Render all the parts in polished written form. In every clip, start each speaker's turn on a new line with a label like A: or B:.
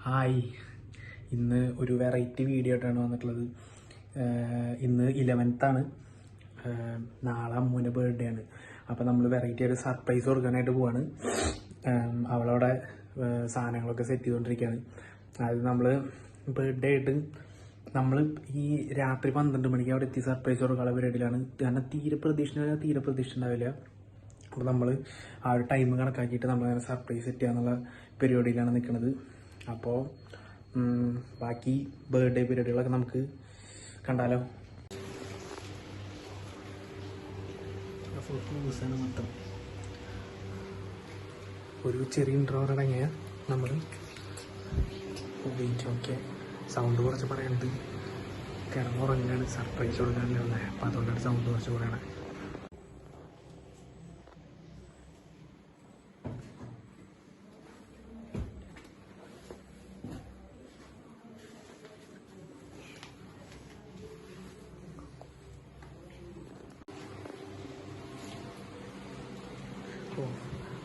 A: Hi, ഇന്ന് ഒരു variety video ആയിട്ടാണ് വന്നിട്ടുള്ളത്. ഇന്ന് 11th ആണ്. നാളെ അമ്മൂൻ്റെ ബർത്ത്ഡേ ആണ്. അപ്പോൾ നമ്മൾ വെറൈറ്റി ഒരു സർപ്രൈസ് കൊടുക്കാനായിട്ട് പോവാണ്. അവളവിടെ സാധനങ്ങളൊക്കെ സെറ്റ് ചെയ്തുകൊണ്ടിരിക്കുകയാണ്. അത് നമ്മൾ ബർത്ത്ഡേ ആയിട്ട് നമ്മൾ ഈ രാത്രി 12 മണിക്ക് അവിടെ എത്തി സർപ്രൈസ് കൊടുക്കാനുള്ള പരിപാടിയിലാണ്. കാരണം തീരെ പ്രതീക്ഷ ഉണ്ടാവില്ല. അപ്പോൾ നമ്മൾ ആ ഒരു ടൈം കണക്കാക്കിയിട്ട് നമ്മളങ്ങനെ സർപ്രൈസ് സെറ്റ് ചെയ്യാന്നുള്ള പരിപാടിയിലാണ് നിൽക്കുന്നത്. അപ്പോൾ ബാക്കി ബർത്ത്ഡേ പരിപാടികളൊക്കെ നമുക്ക് കണ്ടാലോ. ദിവസമാണ് മൊത്തം ഒരു ചെറിയ ഇൻട്രോവർ അടങ്ങിയ നമ്മൾ വെയിറ്റ് നോക്കിയ സൗണ്ട് കുറച്ച് പറയാനുണ്ട്. കിടന്നുറങ്ങാണ്, സർപ്രൈസ് കൊടുക്കാനല്ലേ ഉള്ളത്. അപ്പോൾ അതുകൊണ്ടാണ് സൗണ്ട് കുറച്ച് പറയണത്.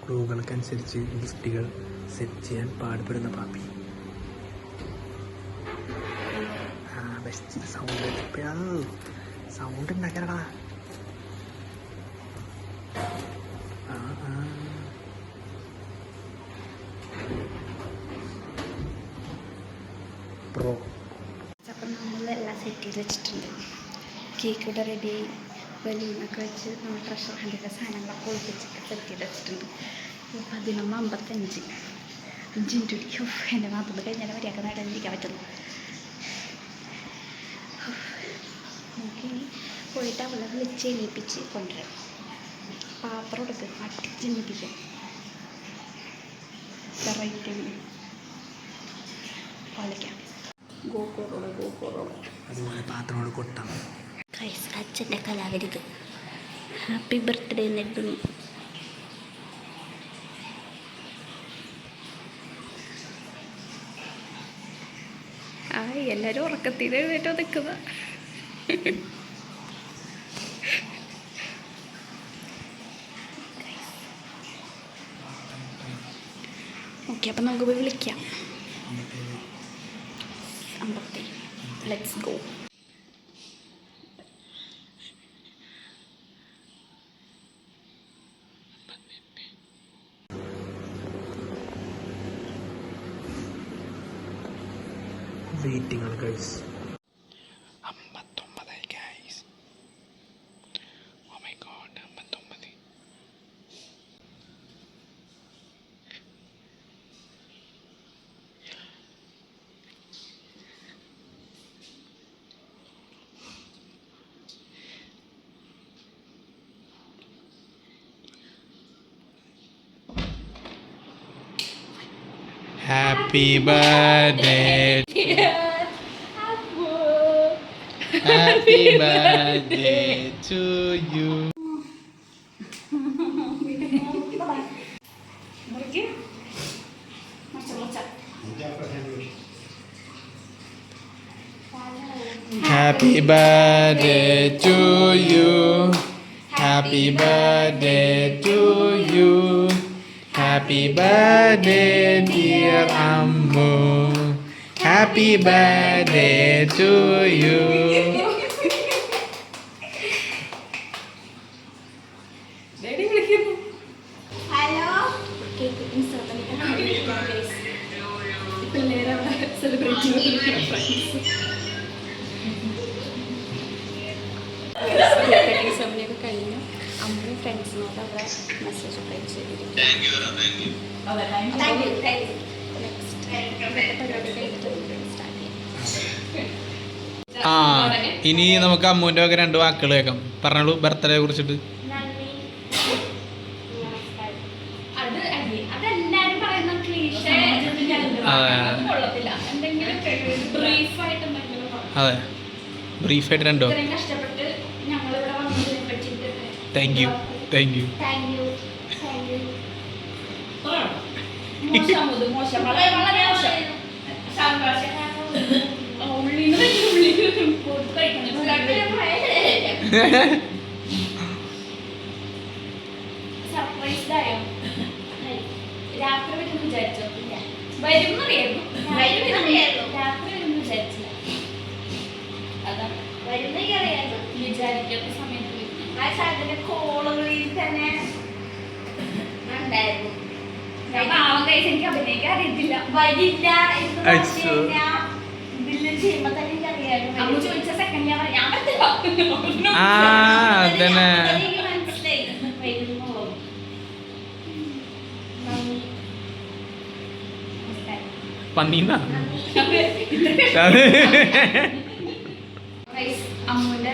A: ക്ലൂകൾക്കനുസരിച്ച് ഗിഫ്റ്റുകൾ സെറ്റ് ചെയ്യാൻ പാടുപെടുന്ന പാപ്പി. ബെസ്റ്റ് സൗണ്ട് ഉണ്ടാക്കലടാ. പ്രോ
B: അപ്പം നമ്മളെല്ലാം സെറ്റ് ചെയ്ത് വെച്ചിട്ടുണ്ട്. കേക്ക് ഇവിടെ റെഡി, ബലൂണൊക്കെ വെച്ച് നമ്മൾ ട്രഷർ ഹണ്ടിൻ്റെ സാധനങ്ങളൊക്കെ ഒളിപ്പിച്ചൊക്കെ സെറ്റ് ചെയ്ത് വെച്ചിട്ടുണ്ട്. 11:55 5 എൻ്റെ മാത്രം കഴിഞ്ഞാൽ വരെയൊക്കെ നടന്നിരിക്കാൻ പറ്റുന്നു. നമുക്കിനി പോയിട്ട് അവളെ വിളിച്ച് എണീപ്പിച്ച് കൊണ്ടുവരാം. പാത്രം എടുക്കുക, അട്ടിച്ച് എണീപ്പിക്കാം. വെറൈറ്റി കളിക്കാം. ഗോക്കോറോള്
A: അതുപോലെ പാത്രങ്ങൾ കൊട്ടാം.
B: അച്ഛൻ്റെ കലാവിരുത് ഹാപ്പി ബർത്ത്ഡേ എന്നെഴുതുന്നു. എല്ലാവരും ഉറക്കത്തിൽ എഴുന്നേറ്റോ നിൽക്കുന്ന. ഓക്കെ, അപ്പം നമുക്ക് പോയി വിളിക്കാം. അമ്പത്തി ലെറ്റ്സ് ഗോ.
A: വെയിറ്റിംഗ് ആണ് guys. 59 guys. Oh my god, 59. Happy birthday. Happy birthday to you. Happy birthday to you. Happy birthday to you. Happy birthday dear Ammu. Happy birthday to you.
B: Hello, സമയമൊക്കെ കഴിഞ്ഞു. അമ്മയും ഫ്രണ്ട്സിനോട് അവിടെ message ഒക്കെ അയച്ചിരിക്കും.
C: ഇനി നമുക്ക് അമ്മൂൻ്റെ ഒക്കെ 2 വാക്കുകൾ കേൾക്കാം. പറഞ്ഞോളൂ ബർത്ത്ഡേ കുറിച്ചിട്ട്. അതെ, ബ്രീഫായിട്ട് 2 താങ്ക് യു.
B: സർപ്രൈസ്ഡായോ? രാത്രി വിചാരിച്ചോ? വരുന്നറിയായിരുന്നു രാത്രി വരുന്നു വിചാരിച്ചില്ല. അതാ വിചാരിക്കാത്ത സമയത്ത് ആ സാധനത്തിന്റെ കോളുകളിൽ തന്നെ ഉണ്ടായിരുന്നു. ഞാൻ പാവം കഴിച്ച് എനിക്ക് അഭിനയിക്കാൻ അറിയത്തില്ല. വരില്ല ഇതില് ചെയ്യുമ്പോ തന്നെ എനിക്ക് അറിയാമായിരുന്നു. അമ്മ ചോദിച്ച സെക്കൻഡ് ഞാൻ പറയാം, ഞാൻ പറ്റില്ല. എനിക്ക് മനസ്സിലായി വരുന്നു.
C: പന്നീന്നാ
B: അമ്മുന്റെ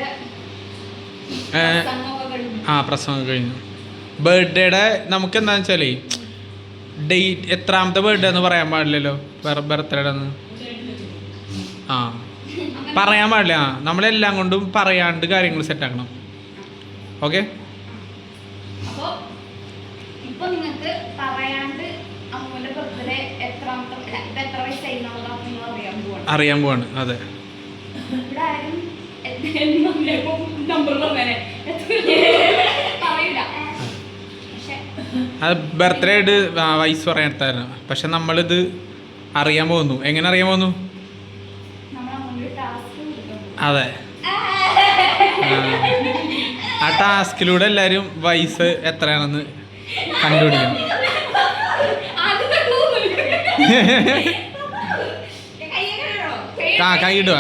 C: പ്രസംഗം കഴിഞ്ഞു. ബർത്ത്ഡേയുടെ നമുക്ക് എന്താന്ന് വെച്ചാലേ ഡേറ്റ് എത്രാമത്തെ ബർത്ത്ഡേ എന്ന് പറയാൻ പാടില്ലല്ലോ. ബർത്ത്ഡേയുടെ ഒന്ന് പറയാൻ പാടില്ല. നമ്മളെല്ലാം കൊണ്ടും പറയാണ്ട് കാര്യങ്ങൾ സെറ്റ് ആക്കണം. ഓക്കെ,
B: അപ്പൊ ഇപ്പൊ നിങ്ങൾക്ക് പറയാണ്ട് അമ്മുവിന്റെ ബർത്ത്ഡേ എത്രാമത്തെ എത്ര വയസ്സായി
C: അറിയാൻ പോവാണ്. അതെ,
B: ഇവിടെ ആരും നമ്പർ പറഞ്ഞേ പറയില്ല.
C: അത് ബർത്ത്ഡേ ആയിട്ട് വയസ്സ് പറയാത്തായിരുന്നു. പക്ഷെ നമ്മളിത് അറിയാൻ പോകുന്നു. എങ്ങനെ അറിയാൻ പോകുന്നു? അതെ, ആ ടാസ്കിലൂടെ എല്ലാവരും വയസ്സ് എത്രയാണെന്ന് കണ്ടുപിടിക്കണം. കൈയിടുക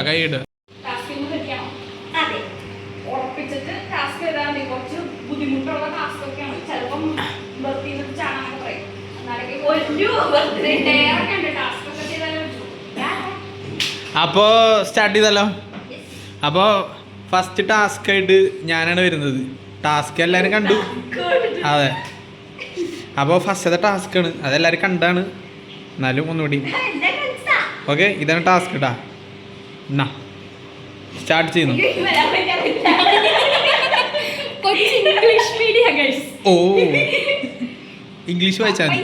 B: ഉറപ്പിച്ചിട്ട് ടാസ്ക് എഴുതാൻ കുറച്ച് ബുദ്ധിമുട്ടുള്ള ടാസ്ക് ഒക്കെയാണ്. ചിലപ്പം ബർത്ത്ഡേ ചാണകം പറയും. ടാസ്ക് ഒക്കെ ചെയ്താലും
C: അപ്പോൾ സ്റ്റാർട്ട് ചെയ്തല്ലോ. അപ്പോൾ ഫസ്റ്റ് ടാസ്ക് ആയിട്ട് ഞാനാണ് വരുന്നത്. ടാസ്ക് എല്ലാവരും കണ്ടു. അതെ, അപ്പോൾ ഫസ്റ്റത്തെ ടാസ്ക്കാണ്. അതെല്ലാവരും കണ്ടാണ്. എന്നാലും ഒന്നുകൂടി ഓക്കെ, ഇതാണ് ടാസ്ക് കേട്ടാ. എന്നാ സ്റ്റാർട്ട് ചെയ്യുന്നു. ഓ, ഇംഗ്ലീഷ് വായിച്ചാൽ മതി.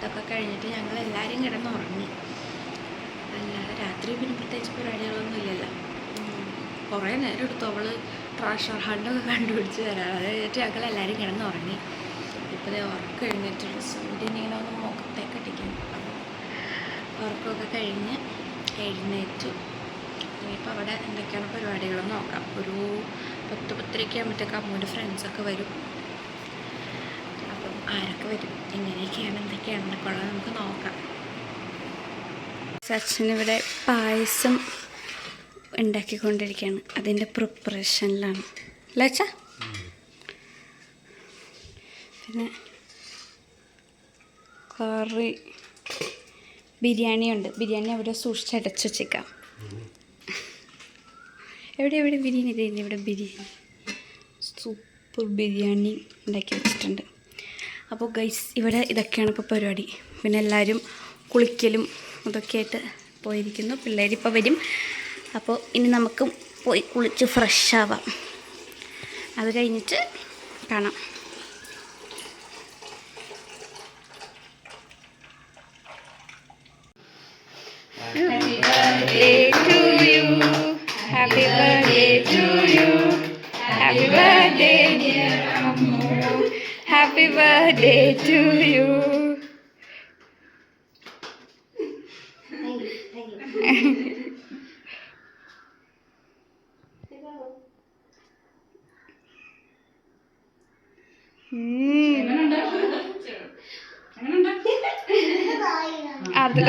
B: ഇതൊക്കെ കഴിഞ്ഞിട്ട് ഞങ്ങൾ എല്ലാവരും കിടന്നുറങ്ങി. അല്ലാതെ രാത്രി പിന്നെ പ്രത്യേകിച്ച് പരിപാടികളൊന്നും ഇല്ലല്ലോ. കുറേ നേരം എടുത്തു അവൾ ട്രഷർ ഹണ്ടൊക്കെ കണ്ടുപിടിച്ച് വരാം. അത് കഴിഞ്ഞിട്ട് ഞങ്ങൾ എല്ലാവരും കിടന്നുറങ്ങി. ഇപ്പോൾ ഉറക്കം എഴുന്നേറ്റുള്ളൂ. സൂര്യൻ ഇങ്ങനെ ഒന്ന് മുഖത്തേക്ക് അടിക്കുന്നു. ഉറക്കമൊക്കെ കഴിഞ്ഞ് എഴുന്നേറ്റു. ഇനിയിപ്പോൾ അവിടെ എന്തൊക്കെയാണ് പരിപാടികളെന്ന് നോക്കാം. ഒരു 10-10:30 ആകുമ്പോഴത്തേക്ക് അമ്മൂൻ്റെ ഫ്രണ്ട്സൊക്കെ വരും. അപ്പം ആരൊക്കെ വരും, എങ്ങനെയൊക്കെയാണ്, എന്തൊക്കെയാണെന്നൊക്കെ ഉള്ളത് നമുക്ക് നോക്കാം. സച്ചിനിവിടെ പായസം ഉണ്ടാക്കിക്കൊണ്ടിരിക്കുകയാണ്. അതിൻ്റെ പ്രിപ്പറേഷനിലാണ് അല്ലേച്ചാ. പിന്നെ കറി ബിരിയാണി ഉണ്ട്. ബിരിയാണി അവിടെ സൂക്ഷിച്ചടച്ച് വെച്ചേക്കാം. എവിടെ ബിരിയാണി? ഇതേ ഇവിടെ ബിരിയാണി, സൂപ്പർ ബിരിയാണി ഉണ്ടാക്കി വെച്ചിട്ടുണ്ട്. അപ്പോൾ ഗൈസ് ഇവിടെ ഇതൊക്കെയാണ് ഇപ്പോൾ പരിപാടി. പിന്നെ എല്ലാവരും കുളിക്കലും ഇതൊക്കെ ആയിട്ട് പോയിരിക്കുന്നു. പിള്ളേരിപ്പോൾ വരും. അപ്പോൾ ഇനി നമുക്ക് പോയി കുളിച്ച് ഫ്രഷ് ആവാം. അത് കഴിഞ്ഞിട്ട് കാണാം. Happy birthday to you. Happy birthday to you. Happy birthday dear Ammu. Happy birthday to you. Thank you. അത്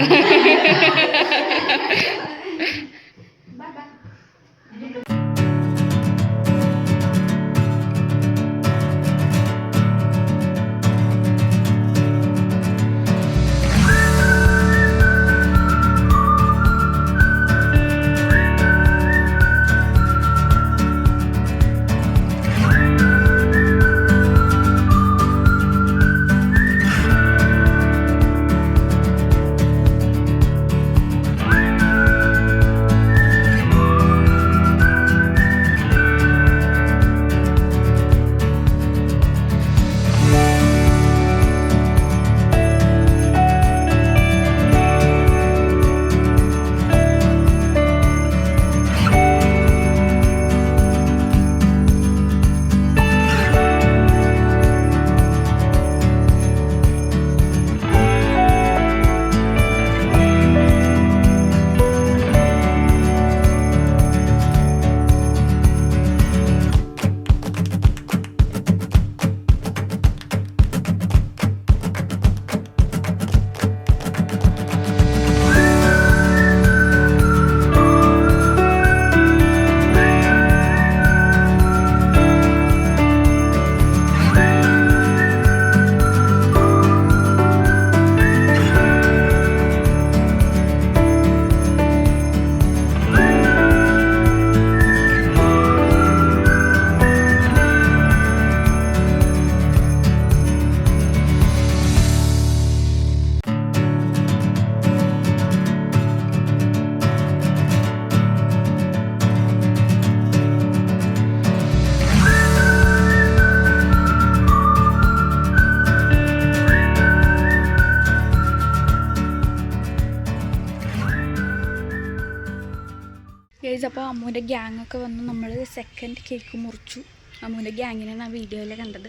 B: അപ്പോൾ അമ്മൂൻ്റെ ഗ്യാങ്ങൊക്കെ വന്ന് നമ്മൾ സെക്കൻഡ് കേക്ക് മുറിച്ചു. അമ്മൂൻ്റെ ഗ്യാങ്ങിനാണ് ആ വീഡിയോയിൽ കണ്ടത്.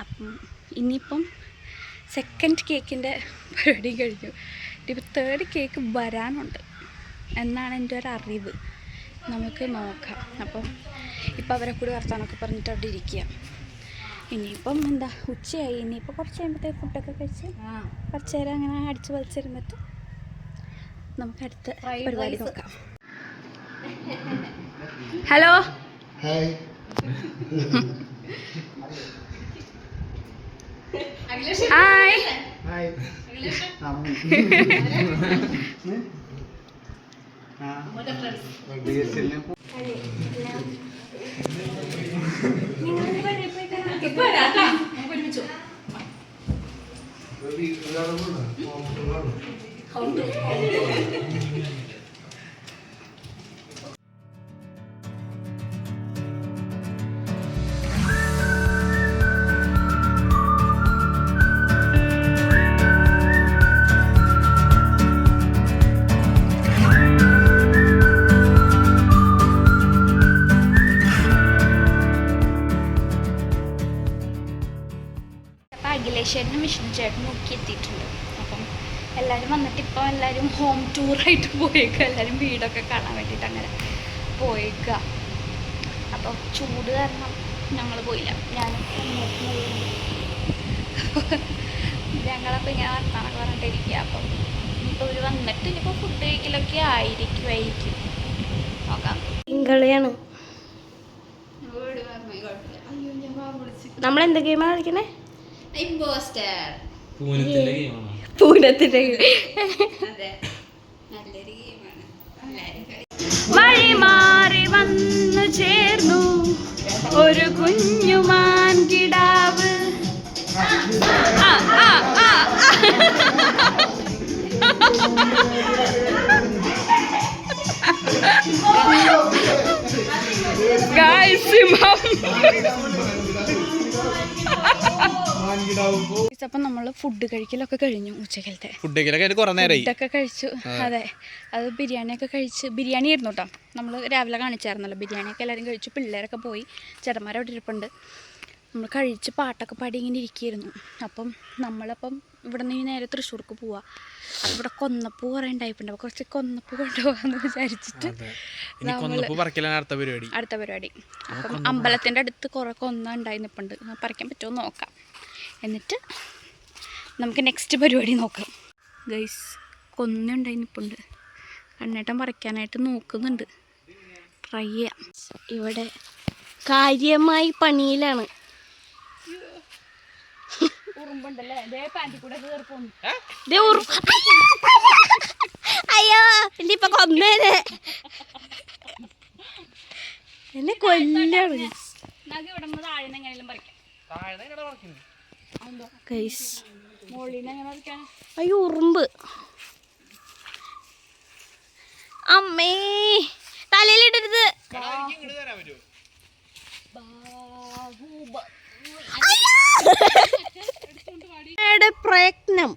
B: അപ്പം ഇനിയിപ്പം സെക്കൻഡ് കേക്കിൻ്റെ പരിപാടി കഴിഞ്ഞു. ഇനിയിപ്പോൾ തേർഡ് കേക്ക് വരാനുണ്ട് എന്നാണ് എൻ്റെ ഒരു അറിവ്. നമുക്ക് നോക്കാം. അപ്പം ഇപ്പം അവരെ കൂടി വർത്താനൊക്കെ പറഞ്ഞിട്ട് അവിടെ ഇരിക്കുക. ഇനിയിപ്പം എന്താ ഉച്ചയായി. ഇനിയിപ്പോൾ കുറച്ച് കഴിയുമ്പോഴത്തേക്ക് ഫുഡൊക്കെ കഴിച്ച് കുറച്ച് നേരം അങ്ങനെ അടിച്ച് വലിച്ചിരുന്നിട്ട് നമുക്ക് അടുത്ത പരിപാടി നോക്കാം. Hello hi. ശൈലേശ്വരനും വിഷ്ണു ചേട്ടനും ഒക്കെ എത്തിയിട്ടുണ്ട്. അപ്പം എല്ലാവരും വന്നിട്ട് ഇപ്പോൾ എല്ലാവരും ഹോം ടൂറായിട്ട് പോയേക്കുക. എല്ലാവരും വീടൊക്കെ കാണാൻ വേണ്ടിയിട്ട് അങ്ങനെ പോയേക്കുക. അപ്പോൾ ചൂട് കാരണം ഞങ്ങൾ പോയില്ല. ഞങ്ങളപ്പോൾ ഇങ്ങനെ വർത്താനൊക്കെ പറഞ്ഞിട്ടിരിക്കുക. അപ്പം ഇപ്പോൾ ഇവർ വന്നിട്ട് ഇനിയിപ്പോൾ ഫുഡ് കഴിക്കലൊക്കെ ആയിരിക്കും. നോക്കാം.
D: കളിയാണ്. നമ്മളെന്താ ഗെയിമാണ് കളിക്കണേ? പൂരത്തിന്റെ
B: വഴി മാറി വന്നു ചേർന്നു ഒരു കുഞ്ഞുമാൻ കിടാവ്. അപ്പം നമ്മൾ ഫുഡ് കഴിക്കലൊക്കെ കഴിഞ്ഞു. ഉച്ചക്കലത്തെ ഫുഡൊക്കെ കഴിച്ചു. അതെ, അത് ബിരിയാണിയൊക്കെ കഴിച്ച്. ബിരിയാണി ആയിരുന്നു കേട്ടോ. നമ്മൾ രാവിലെ കാണിച്ചായിരുന്നല്ലോ. ബിരിയാണിയൊക്കെ എല്ലാവരും കഴിച്ചു. പിള്ളേരൊക്കെ പോയി. ചേട്ടന്മാരവിടെ ഇരിപ്പുണ്ട്. നമ്മൾ കഴിച്ച് പാട്ടൊക്കെ പാടി ഇങ്ങനെ ഇരിക്കുകയായിരുന്നു. അപ്പം നമ്മളപ്പം ഇവിടെ നിന്ന് നേരെ തൃശ്ശൂർക്ക് പോവാം. അപ്പം ഇവിടെ കൊന്നപ്പൂ കുറേ ഉണ്ടായിട്ടുണ്ട്. അപ്പോൾ കുറച്ച് കൊന്നപ്പൂ കൊണ്ടുപോകാമെന്ന് വിചാരിച്ചിട്ട് അടുത്ത പരിപാടി. അപ്പം അമ്പലത്തിൻ്റെ അടുത്ത് കുറേ കൊന്ന ഉണ്ടായി നിൽപ്പുണ്ട്. പറിക്കാൻ പറ്റുമോ നോക്കാം. എന്നിട്ട് നമുക്ക് നെക്സ്റ്റ് പരിപാടി നോക്കാം. ഗൈസ്, കൊന്ന ഉണ്ടായി നിൽപ്പുണ്ട്. കണ്ണേട്ടൻ പറിക്കാനായിട്ട് നോക്കുന്നുണ്ട്. ട്രൈ ചെയ്യാം.
D: ഇവിടെ കാര്യമായി പണിയിലാണ്. അയ്യോ, ഇനിയിപ്പൊ കൊന്നേനെ എന്നെ കൊല്ലാണ്. അയ്യോ, ഉറുമ്പ്. അമ്മേ, തലയിലിടരുത്. പ്രയത്നം.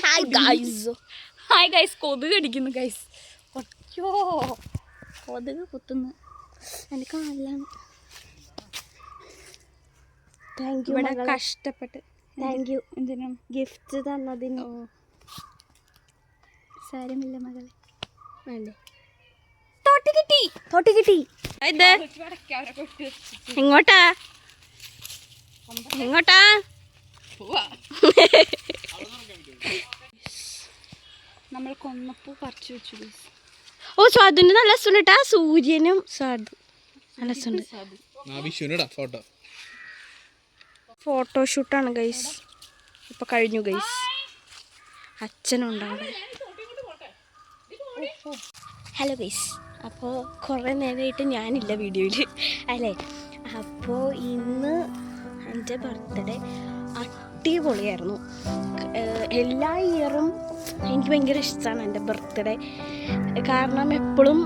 B: ഹായ് ഗൈസ്, കൊതുക് കടിക്കുന്നു ഗൈസ്. ഒറ്റോ കൊതുക് കുത്തുന്നു എൻ്റെ കാലിലാണ്.
D: Thank you.
B: ഇവിടെ കഷ്ടപ്പെട്ട്.
D: Thank you.
B: എന്തിനും
D: ഗിഫ്റ്റ് തന്നതിന്.
B: സാരമില്ല മകളെ.
D: വേണ്ടേ?
B: തോട്ടി കിട്ടി.
D: ഇത് എങ്ങോട്ടാ?
B: നമ്മൾ കൊന്നപ്പൂ പറിച്ചു വെച്ചു.
D: ഓ, സ്വാദുവിന് നല്ല രസമുണ്ടാ. സൂര്യനും സ്വാദു നല്ല രസമുണ്ട്. ഫോട്ടോഷൂട്ടാണ് ഗൈസ്. ഇപ്പൊ കഴിഞ്ഞു ഗൈസ്. അച്ഛനുണ്ടാവും. ഹലോ ഗൈസ്, അപ്പോൾ കുറേ നേരമായിട്ട് ഞാനില്ല വീഡിയോയിൽ അല്ലേ. അപ്പോൾ ഇന്ന് എൻ്റെ ബർത്ത്ഡേ അടിപൊളിയായിരുന്നു. എല്ലാ ഇയറും എനിക്ക് ഭയങ്കര ഇഷ്ടമാണ് എൻ്റെ ബർത്ത്ഡേ. കാരണം എപ്പോഴും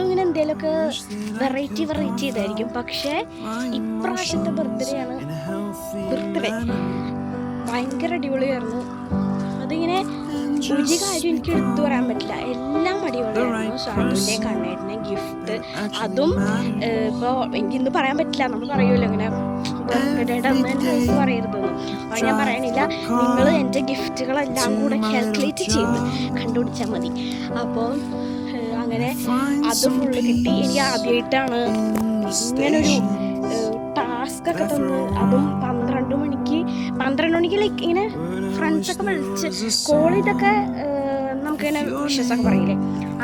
D: ഇങ്ങനെ എന്തെങ്കിലുമൊക്കെ വെറൈറ്റി ചെയ്തായിരിക്കും. പക്ഷേ ഇപ്രാവശ്യത്തെ ബർത്ത്ഡേ ഭയങ്കര അടിപൊളിയായിരുന്നു. അതിങ്ങനെ ഒരു കാര്യം എനിക്ക് എടുത്തു പറയാൻ പറ്റില്ല. എല്ലാം അടിപൊളിയായിരുന്നു. സ്വാമിൻ്റെ കണ്ണേട്ടിൻ്റെ ഗിഫ്റ്റ്, അതും ഇപ്പോൾ എനിക്കിന്ന് പറയാൻ പറ്റില്ല. നമ്മൾ പറയുമല്ലോ ഇങ്ങനെ ബർത്ത്ഡേയുടെ അന്ന് എൻ്റെ ദിവസം പറയരുതെന്ന്. അത് ഞാൻ പറയണില്ല. നിങ്ങൾ എൻ്റെ ഗിഫ്റ്റുകളെല്ലാം കൂടെ കാൽക്കുലേറ്റ് ചെയ്ത് കണ്ടുപിടിച്ചാൽ മതി. അപ്പോൾ അങ്ങനെ അത് ഫുള്ള് കിട്ടി. എനിക്ക് ആദ്യമായിട്ടാണ് ഇങ്ങനൊരു ടാസ്കൊക്കെ തന്ന്. അതും 12 മണിക്ക് ലൈക്ക് ഇങ്ങനെ ഫ്രണ്ട്സൊക്കെ വിളിച്ച് കോൾ ചെയ്തൊക്കെ നമുക്കിങ്ങനെ വിശ്വാസമൊക്കെ പറയില്ലേ,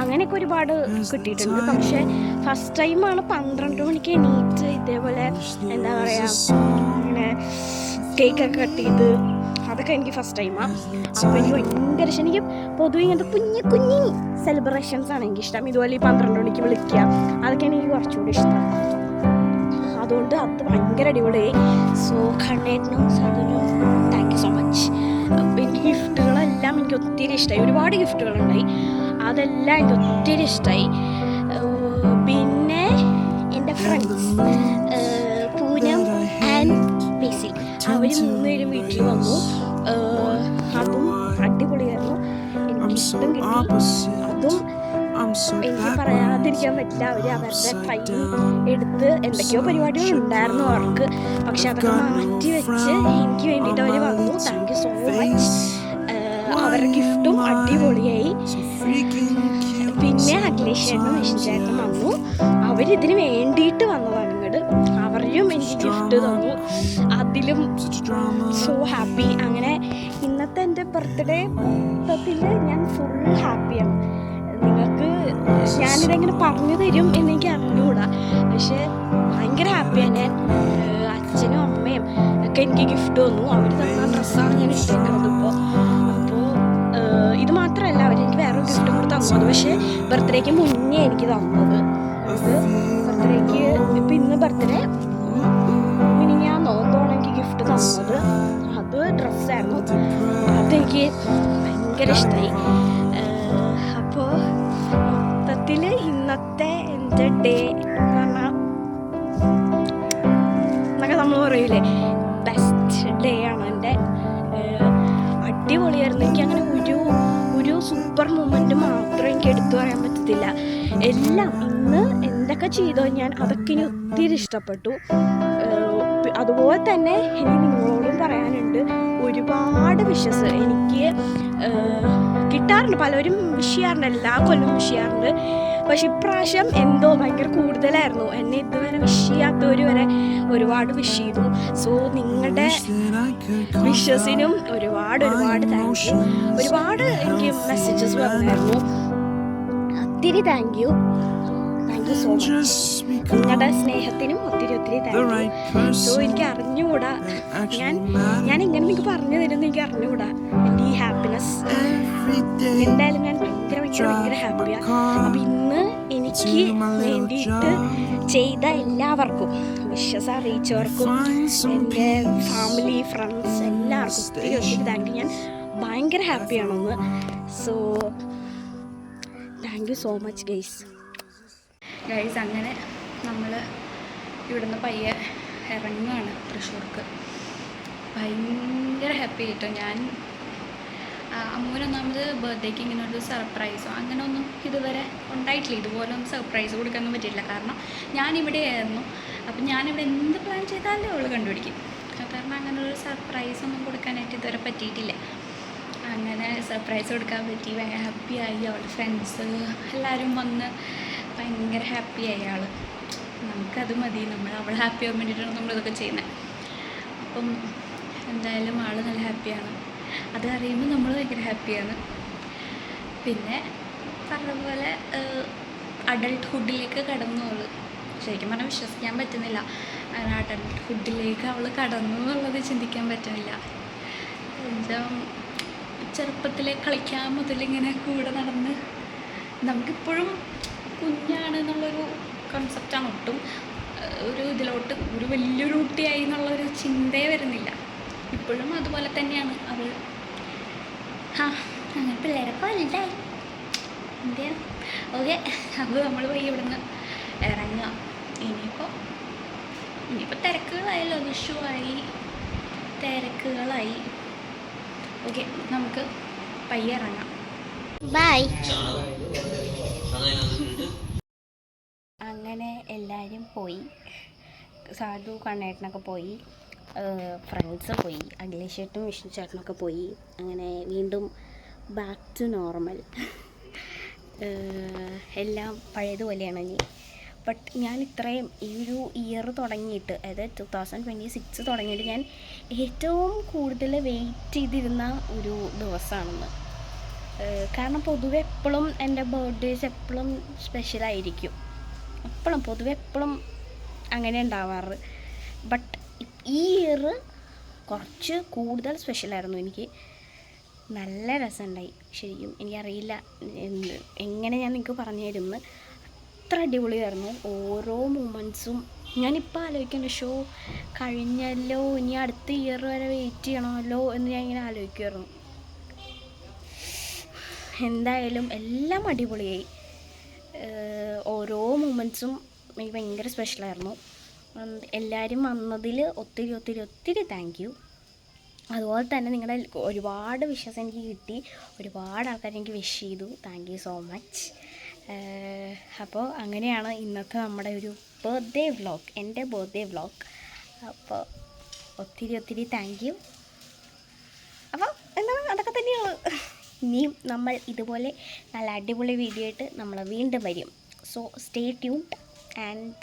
D: അങ്ങനെയൊക്കെ ഒരുപാട് കിട്ടിയിട്ടുണ്ട്. പക്ഷേ ഫസ്റ്റ് ടൈമാണ് 12 മണിക്ക് എണീറ്റ് ഇതേപോലെ എന്താ പറയുക ഇങ്ങനെ കേക്കൊക്കെ കട്ട് ചെയ്ത്. അതൊക്കെ എനിക്ക് ഫസ്റ്റ് ടൈമാണ്. അപ്പോൾ എനിക്ക് ഭയങ്കര ഇഷ്ടം. എനിക്ക് പൊതുവെ ഇങ്ങനത്തെ കുഞ്ഞി സെലിബ്രേഷൻസ് ആണ് എനിക്കിഷ്ടം. ഇതുപോലെ ഈ 12 മണിക്ക് വിളിക്കുക, അതൊക്കെ എനിക്ക് കുറച്ചുകൂടി ഇഷ്ടം. അതുകൊണ്ട് അത് ഭയങ്കര അടിപൊളിയായി. സോ കണ്ണേറ്റിനും സതിനും താങ്ക് യു സോ മച്ച്. എനിക്ക് ഗിഫ്റ്റുകളെല്ലാം എനിക്ക് ഒത്തിരി ഇഷ്ടമായി. ഒരുപാട് ഗിഫ്റ്റുകളുണ്ടായി. അതെല്ലാം എനിക്ക് ഒത്തിരി ഇഷ്ടമായി. പിന്നെ എൻ്റെ ഫ്രണ്ട്സ് പൂനം ആൻഡ് ബേസിൽ, അവർ 3 പേരും വീട്ടിൽ വന്നു. അതും അടിപൊളിയായിരുന്നു. എനിക്കിഷ്ടം കിട്ടി. അതും എനിക്ക് പറയാതിരിക്കാൻ പറ്റില്ല. അവർ അവരുടെ ടൈം എടുത്ത് എന്തൊക്കെയോ പരിപാടികൾ ഉണ്ടായിരുന്നു അവർക്ക്, പക്ഷെ അതൊക്കെ മാറ്റി വെച്ച് എനിക്ക് വേണ്ടിയിട്ട് അവർ വന്നു. Thank you so much. അവരുടെ ഗിഫ്റ്റും അടിപൊളിയായി. പിന്നെ അഖിലേഷേട്ടനും വിഷ്ണുചേട്ടനും വന്നു. അവരിതിന് വേണ്ടിയിട്ട് വന്നതാണ് ഇങ്ങോട്ട്. അവരും എനിക്ക് ഗിഫ്റ്റ് തന്നു. അതിലും സോ ഹാപ്പി. അങ്ങനെ ഇന്നത്തെ എൻ്റെ ബർത്ത്ഡേ മൊത്തത്തിൽ ഞാൻ ഫുൾ ഹാപ്പിയാണ്. നിങ്ങൾക്ക് ഞാനിതെങ്ങനെ പറഞ്ഞു തരും എന്നെനിക്ക് അറിഞ്ഞുകൂടാ, പക്ഷെ ഭയങ്കര ഹാപ്പിയാണ് ഞാൻ. അച്ഛനും അമ്മയും ഒക്കെ എനിക്ക് ഗിഫ്റ്റ് തന്നു. അവർ തന്ന ഡ്രസ്സാണ് ഞാൻ ഇഷ്ടേക്കുന്നത് ഇപ്പോൾ. അപ്പോൾ ഇത് മാത്രമല്ല, അവരെനിക്ക് വേറൊരു ഗിഫ്റ്റും കൂടെ തന്നത്, പക്ഷേ ബർത്ത്ഡേക്ക് മുന്നേ എനിക്ക് തന്നത്. അത് ബർത്ത്ഡേക്ക് ഇപ്പം ഇന്ന് ബർത്ത്ഡേ മിനിഞ്ഞാന്നോ എന്തോണം എനിക്ക് ഗിഫ്റ്റ് തന്നത്. അത് ഡ്രസ്സായിരുന്നു. അതെനിക്ക് ഭയങ്കര ഇഷ്ടമായി. അപ്പോൾ മൊത്തത്തിൽ ഇന്നത്തെ എൻ്റെ ഡേ എന്ന് പറഞ്ഞാൽ എന്നൊക്കെ നമ്മൾ പറയൂലേ, ബെസ്റ്റ് ഡേ ആണ് എൻ്റെ. അടിപൊളിയായിരുന്നു. എനിക്ക് അങ്ങനെ ഒരു സൂപ്പർ മൊമെൻ്റ് മാത്രം എനിക്ക് എടുത്തു പറയാൻ പറ്റത്തില്ല. എല്ലാം ഇന്ന് എന്തൊക്കെ ചെയ്തോ ഞാൻ അതൊക്കെ ഇനി ഒത്തിരി ഇഷ്ടപ്പെട്ടു. അതുപോലെ തന്നെ എനിക്ക് നിങ്ങളോടും പറയാനുണ്ട്, ഒരുപാട് വിഷസ് എനിക്ക് കിട്ടാറുണ്ട്. പലരും വിഷ് ചെയ്യാറുണ്ട്, എല്ലാ കൊല്ലം വിഷ് ചെയ്യാറുണ്ട്. പക്ഷെ ഇപ്രാവശ്യം എന്തോ ഭയങ്കര കൂടുതലായിരുന്നു. എന്നെ ഇതുവരെ വിഷ് ചെയ്യാത്തവർ വരെ ഒരുപാട് വിഷ് ചെയ്തു. സോ നിങ്ങളുടെ വിഷസിനും ഒരുപാട് താങ്ക് യു. ഒരുപാട് എനിക്ക് മെസ്സേജസ് വന്നായിരുന്നു. ഒത്തിരി താങ്ക് യു സോ മച്ച്. നിങ്ങളുടെ സ്നേഹത്തിനും ഒത്തിരി താങ്ക് യു. സോ എനിക്ക് അറിഞ്ഞുകൂടാ, ഞാൻ എങ്ങനെ നിങ്ങൾക്ക് പറഞ്ഞു തരുമെന്ന് എനിക്ക് അറിഞ്ഞുകൂടാ. എൻ്റെ ഈ ഹാപ്പിനെസ് എന്തായാലും ഞാൻ ഭയങ്കര ഹാപ്പിയാണ്. അപ്പം ഇന്ന് എനിക്ക് വേണ്ടിയിട്ട് ചെയ്ത എല്ലാവർക്കും, വിശ്വസ് അറിയിച്ചവർക്കും, എൻ്റെ ഫാമിലി ഫ്രണ്ട്സ് എല്ലാവർക്കും ഒത്തിരി താങ്ക് യു. ഞാൻ ഭയങ്കര ഹാപ്പിയാണെന്ന്. So thank you so much guys.
B: അങ്ങനെ നമ്മൾ ഇവിടുന്ന് പയ്യെ ഇറങ്ങുകയാണ് തൃശ്ശൂർക്ക്. ഭയങ്കര ഹാപ്പി ആയിട്ടോ. ഞാൻ അമ്മൂനൊന്നാമത് ബർത്ത്ഡേക്ക് ഇങ്ങനെ ഒരു സർപ്രൈസോ അങ്ങനെ ഒന്നും ഇതുവരെ ഉണ്ടായിട്ടില്ല. ഇതുപോലെ ഒന്നും സർപ്രൈസ് കൊടുക്കാനൊന്നും പറ്റിയില്ല. കാരണം ഞാനിവിടെ ആയിരുന്നു. അപ്പം ഞാനിവിടെ എന്ത് പ്ലാൻ ചെയ്താലും അവൾ കണ്ടുപിടിക്കും. കാരണം അങ്ങനെ ഒരു സർപ്രൈസ് ഒന്നും കൊടുക്കാനായിട്ട് ഇതുവരെ പറ്റിയിട്ടില്ല. അങ്ങനെ സർപ്രൈസ് കൊടുക്കാൻ പറ്റി. ഭയങ്കര ഹാപ്പിയായി. അവളുടെ ഫ്രണ്ട്സ് എല്ലാവരും വന്ന് ഭയങ്കര ഹാപ്പിയായി ആൾ. നമുക്കത് മതി. അവൾ ഹാപ്പി ആവാൻ വേണ്ടിയിട്ടാണ് നമ്മളിതൊക്കെ ചെയ്യുന്നത്. അപ്പം എന്തായാലും ആൾ നല്ല ഹാപ്പിയാണ്. അത് അറിയുമ്പോൾ നമ്മൾ ഭയങ്കര ഹാപ്പിയാണ്. പിന്നെ പറഞ്ഞതുപോലെ അഡൾട്ട്ഹുഡിലേക്ക് കടന്നു അവൾ. ശരിക്കും പറഞ്ഞാൽ വിശ്വസിക്കാൻ പറ്റുന്നില്ല. അങ്ങനെ അഡൾട്ട്ഹുഡിലേക്ക് അവൾ കടന്നു എന്നുള്ളത് ചിന്തിക്കാൻ പറ്റുന്നില്ല. എന്താ ചെറുപ്പത്തിലെ കളിക്കാൻ മുതലിങ്ങനെ കൂടെ നടന്ന് നമുക്കിപ്പോഴും കുഞ്ഞാണ് എന്നുള്ളൊരു കൺസെപ്റ്റാണ്. ഒട്ടും ഒരു ഇതിലോട്ട് ഒരു വലിയൊരു കുട്ടിയായി എന്നുള്ളൊരു ചിന്തയെ വരുന്നില്ല. ഇപ്പോഴും അതുപോലെ തന്നെയാണ് അവൾ. അങ്ങനെ പിള്ളേരൊക്കെ വലുതായി എന്തിനാണ്. ഓക്കെ, അപ്പോൾ നമ്മൾ പോയി ഇവിടുന്ന് ഇറങ്ങുക. ഇനിയിപ്പോൾ തിരക്കുകളായല്ലോ, വിഷുവായി, തിരക്കുകളായി. ഓക്കെ, നമുക്ക് പയ്യെ ഇറങ്ങാം.
D: ബൈ. അങ്ങനെ എല്ലാവരും പോയി. സാധു കണ്ണേട്ടനൊക്കെ പോയി, ഫ്രണ്ട്സ് പോയി, അഖിലേഷേട്ടനും വിഷ്ണു ചേട്ടനൊക്കെ പോയി. അങ്ങനെ വീണ്ടും ബാക്ക് ടു നോർമൽ. എല്ലാം പഴയതുപോലെയാണ് ഇനി. ബട്ട് ഞാൻ ഇത്രയും ഈ ഒരു ഇയർ തുടങ്ങിയിട്ട്, അതായത് 2026 തുടങ്ങിയിട്ട് ഞാൻ ഏറ്റവും കൂടുതൽ വെയിറ്റ് ചെയ്തിരുന്ന ഒരു ദിവസമാണെന്ന്. കാരണം പൊതുവെ എപ്പോഴും എൻ്റെ ബർത്ത്ഡേസ് എപ്പോഴും സ്പെഷ്യലായിരിക്കും. പൊതുവെ എപ്പോഴും അങ്ങനെ ഉണ്ടാവാറ്. ബട്ട് ഈ ഇയർ കുറച്ച് കൂടുതൽ സ്പെഷ്യലായിരുന്നു എനിക്ക്. നല്ല രസമുണ്ടായി ശരിക്കും. എനിക്കറിയില്ല എങ്ങനെ ഞാൻ നിങ്ങൾക്ക് പറഞ്ഞു തരുമെന്ന്. അത്ര അടിപൊളിയായിരുന്നു ഓരോ മൊമെൻറ്റ്സും. ഞാനിപ്പോൾ ആലോചിക്കേണ്ട ഷോ കഴിഞ്ഞല്ലോ, ഇനി അടുത്ത ഇയർ വരെ വെയിറ്റ് ചെയ്യണമല്ലോ എന്ന് ഞാൻ ഇങ്ങനെ ആലോചിക്കുമായിരുന്നു. എന്തായാലും എല്ലാം അടിപൊളിയായി. ഓരോ മൊമെൻറ്റ്സും എനിക്ക് ഭയങ്കര സ്പെഷ്യലായിരുന്നു. എല്ലാവരും വന്നതിൽ ഒത്തിരി താങ്ക് യു. അതുപോലെ തന്നെ നിങ്ങളുടെ ഒരുപാട് വിഷസ് എനിക്ക് കിട്ടി. ഒരുപാട് ആൾക്കാർ എനിക്ക് വിഷ് ചെയ്തു. Thank you so much. അപ്പോൾ അങ്ങനെയാണ് ഇന്നത്തെ നമ്മുടെ ഒരു ബർത്ത്ഡേ വ്ളോഗ്, എൻ്റെ ബർത്ത്ഡേ വ്ളോഗ്. അപ്പോൾ ഒത്തിരി താങ്ക് യു. അപ്പോൾ എന്താണ് അതൊക്കെ തന്നെയാണ്. ഇനിയും നമ്മൾ ഇതുപോലെ നല്ല അടിപൊളി വീഡിയോ ആയിട്ട് നമ്മൾ വീണ്ടും വരും. So stay tuned and